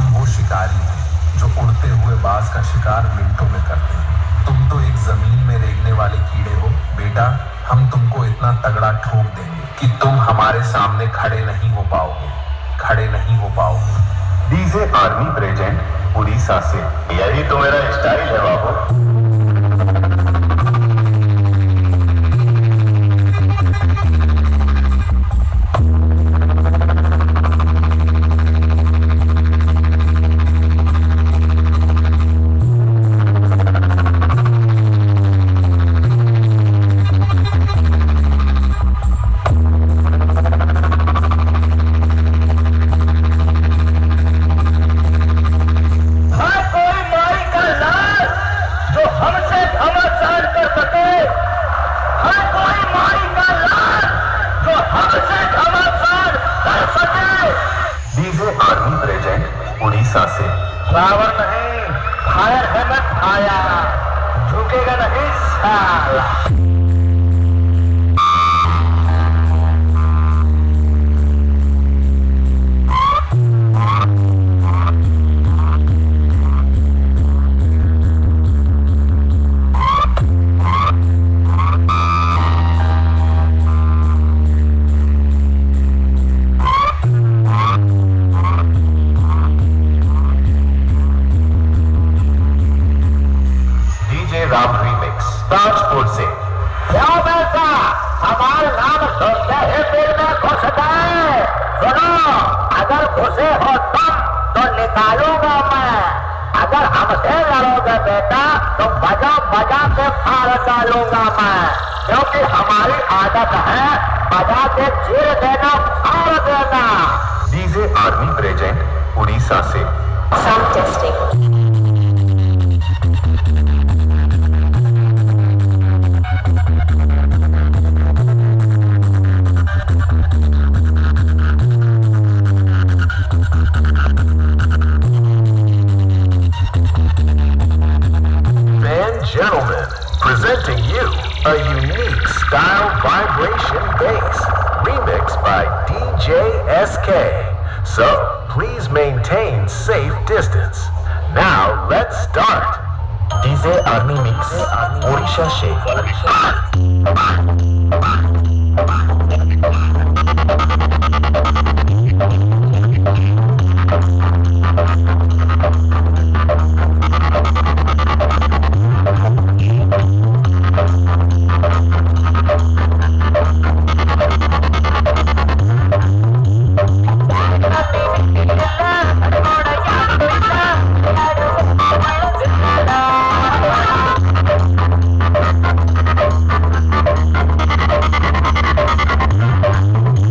वो शिकारी हैं जो उड़ते हुए बाज का शिकार मिनटों में करते हैं। तुम तो एक जमीन में रेंगने वाले कीड़े हो बेटा। हम तुमको इतना तगड़ा ठोक देंगे कि तुम हमारे सामने खड़े नहीं हो पाओगे, खड़े नहीं हो पाओगे। डीजे आर्मी प्रेजेंट उड़ीसा से। यही तो मेरा स्टाइल है बाबू। डीजे आर्मी प्रेजेंट उड़ीसा से। रावण नहीं, फायर है मैं फायर, झुकेगा नहीं साला। राम रीमिक्स ट्रांसपोर्ट से। क्यों बेटा, हमारा नाम सुनते ही दिल में घुस गए। सुनो, अगर घुसे हो तुम तो निकालूंगा मैं। अगर हमसे लड़ोगे बेटा तो बजा बजा के फाड़ डालूंगा मैं, क्योंकि हमारी आदत है बजा के चीर देना, फाड़ देना। डीजे आर्मी प्रेजेंट उड़ीसा से। Sound testing. Gentlemen, presenting you a unique style vibration bass remixed by DJ SK. So please maintain safe distance. Now let's start. DJ Army Mix, Odisha Shake.